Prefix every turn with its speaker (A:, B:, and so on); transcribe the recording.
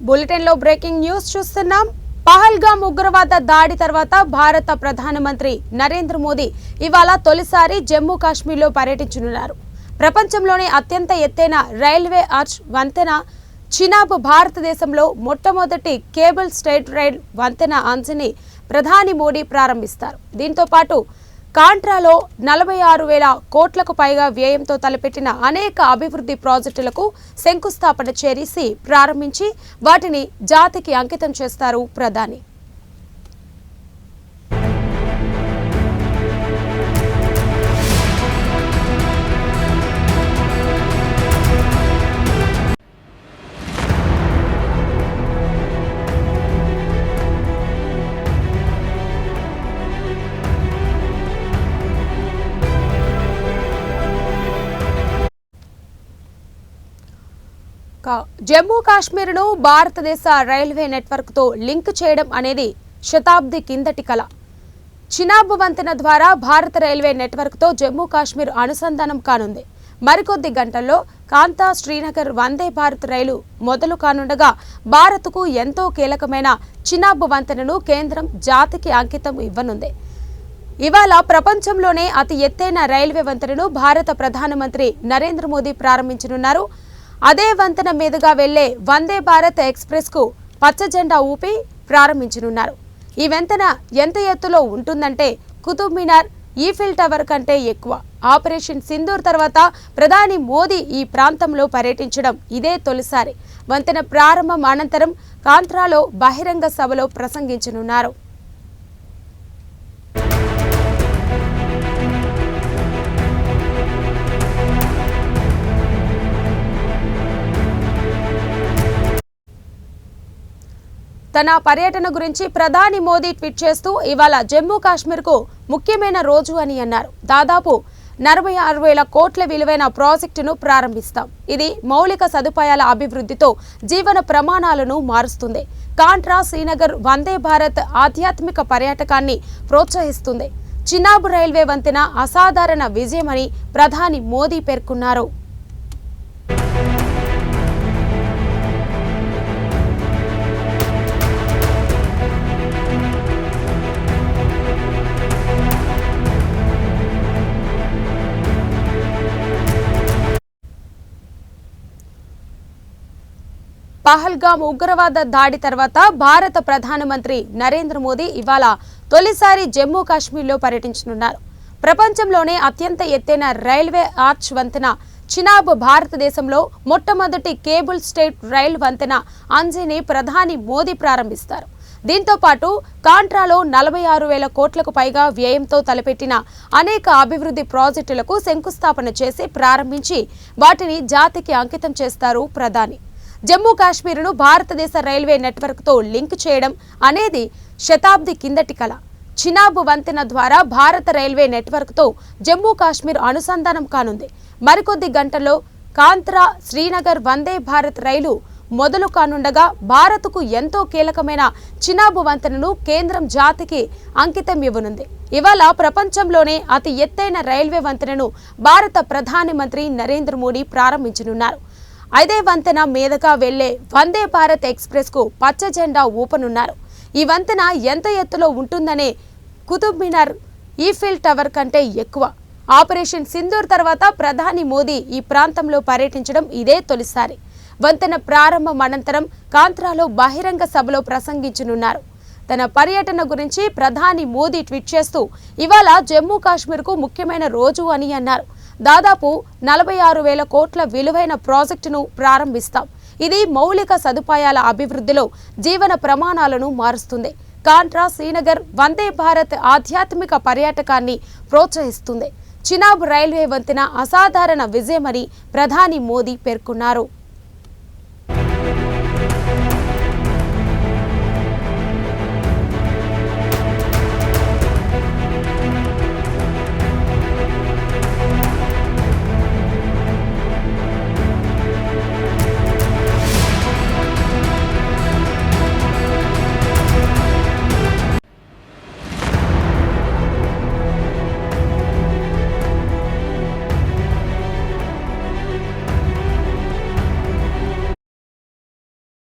A: బులెటిన్లో breaking news చూస్తున్నాం. పహల్గామ్ ఉగ్రవాద దాడి తర్వాత భారత ప్రధానమంత్రి నరేంద్ర మోదీ ఇవాళ తొలిసారి జమ్మూ కాశ్మీర్లో పర్యటించనున్నారు. ప్రపంచంలోనే అత్యంత ఎత్తైన రైల్వే ఆర్చ్ వంతెన చినాబ్ భారతదేశంలో మొట్టమొదటి కేబుల్ స్టేట్ రైల్ వంతెన అంశని ప్రధాని మోదీ ప్రారంభిస్తారు. దీంతో పాటు కాంట్రాలో 46,000 కోట్లకు పైగా వ్యయంతో తలపెట్టిన అనేక అభివృద్ధి ప్రాజెక్టులకు శంకుస్థాపన చేసి ప్రారంభించి వాటిని జాతికి అంకితం చేస్తారు ప్రధాని. జమ్మూ కాశ్మీర్ను భారతదేశ రైల్వే నెట్వర్క్తో లింక్ చేయడం అనేది శతాబ్ది కిందటి కల. చినాబ్ వంతెన ద్వారా భారత రైల్వే నెట్వర్క్తో జమ్మూ కాశ్మీర్ అనుసంధానం కానుంది. మరికొద్ది గంటల్లో కాంతా శ్రీనగర్ వందే భారత్ రైలు మొదలు కానుండగా భారత్కు ఎంతో కీలకమైన చినాబ్ వంతెనను కేంద్రం జాతికి అంకితం ఇవ్వనుంది. ఇవాళ ప్రపంచంలోనే అతి ఎత్తైన రైల్వే వంతెనను భారత ప్రధానమంత్రి నరేంద్ర మోదీ ప్రారంభించనున్నారు. అదే వంతెన మీదుగా వెళ్లే వందే భారత్ ఎక్స్ప్రెస్ కు పచ్చ జెండా ఊపి ప్రారంభించనున్నారు. ఈ వంతెన ఎంత ఎత్తులో ఉంటుందంటే కుతుబ్ మినార్, ఈఫిల్ టవర్ కంటే ఎక్కువ. ఆపరేషన్ సింధూర్ తర్వాత ప్రధాని మోదీ ఈ ప్రాంతంలో పర్యటించడం ఇదే తొలిసారి. వంతెన ప్రారంభం అనంతరం కాంట్రాలో బహిరంగ సభలో ప్రసంగించనున్నారు. తన పర్యటన గురించి ప్రధాని మోదీ ట్వీట్ చేస్తూ ఇవాళ జమ్మూ కాశ్మీర్కు ముఖ్యమైన రోజు అని అన్నారు. దాదాపు 46,000 కోట్ల విలువైన ప్రాజెక్టును ప్రారంభిస్తాం. ఇది మౌలిక సదుపాయాల అభివృద్ధితో జీవన ప్రమాణాలను మారుస్తుంది. కాంట్రా శ్రీనగర్ వందే భారత్ ఆధ్యాత్మిక పర్యాటకాన్ని ప్రోత్సహిస్తుంది. చినాబ్ రైల్వే వంతెన అసాధారణ విజయమని ప్రధాని మోదీ పేర్కొన్నారు. పహల్గామ్ ఉగ్రవాద దాడి తర్వాత భారత ప్రధానమంత్రి నరేంద్ర మోదీ ఇవాళ తొలిసారి జమ్మూ కాశ్మీర్లో పర్యటించనున్నారు. ప్రపంచంలోనే అత్యంత ఎత్తైన రైల్వే ఆర్చ్ వంతెన చినాబ్ భారతదేశంలో మొట్టమొదటి కేబుల్ స్టేట్ రైల్ వంతెన అంజీని ప్రధాని మోదీ ప్రారంభిస్తారు. దీంతో పాటు కాంట్రాలో 46,000 కోట్లకు పైగా వ్యయంతో తలపెట్టిన అనేక అభివృద్ధి ప్రాజెక్టులకు శంకుస్థాపన చేసి ప్రారంభించి వాటిని జాతికి అంకితం చేస్తారు ప్రధాని. జమ్మూ కాశ్మీర్ను భారతదేశ రైల్వే నెట్వర్క్తో లింక్ చేయడం అనేది శతాబ్ది కిందటి కల. చినాబ్ వంతెన ద్వారా భారత రైల్వే నెట్వర్క్తో జమ్మూ కాశ్మీర్ అనుసంధానం కానుంది. మరికొద్ది గంటల్లో కాంత్రా శ్రీనగర్ వందే భారత్ రైలు మొదలు కానుండగా భారత్కు ఎంతో కీలకమైన చినాబ్ వంతెనను కేంద్రం జాతికి అంకితం ఇవ్వనుంది. ఇవాళ ప్రపంచంలోనే అతి ఎత్తైన రైల్వే వంతెనను భారత ప్రధానమంత్రి నరేంద్ర మోదీ ప్రారంభించనున్నారు. అదే వంతెన మీదుగా వెళ్లే వందే భారత్ ఎక్స్ప్రెస్ కు పచ్చ జెండా ఊపనున్నారు. ఈ వంతెన ఎంత ఎత్తులో ఉంటుందనే కుతుబ్ మినార్, ఈఫిల్ టవర్ కంటే ఎక్కువ. ఆపరేషన్ సింధూర్ తర్వాత ప్రధాని మోదీ ఈ ప్రాంతంలో పర్యటించడం ఇదే తొలిసారి. వంతెన ప్రారంభం అనంతరం కాంట్రాలో బహిరంగ సభలో ప్రసంగించనున్నారు. తన పర్యటన గురించి ప్రధాని మోదీ ట్వీట్ చేస్తూ ఇవాళ జమ్మూ కాశ్మీర్కు ముఖ్యమైన రోజు అని అన్నారు. దాదాపు 46,000 కోట్ల విలువైన ప్రాజెక్టును ప్రారంభిస్తాం. ఇది మౌలిక సదుపాయాల అభివృద్ధిలో జీవన ప్రమాణాలను మారుస్తుంది. కాంట్రా శ్రీనగర్ వందే భారత్ ఆధ్యాత్మిక పర్యాటకాన్ని ప్రోత్సహిస్తుంది. చినాబ్ రైల్వే వంతెన అసాధారణ విజయమని ప్రధాని మోదీ పేర్కొన్నారు.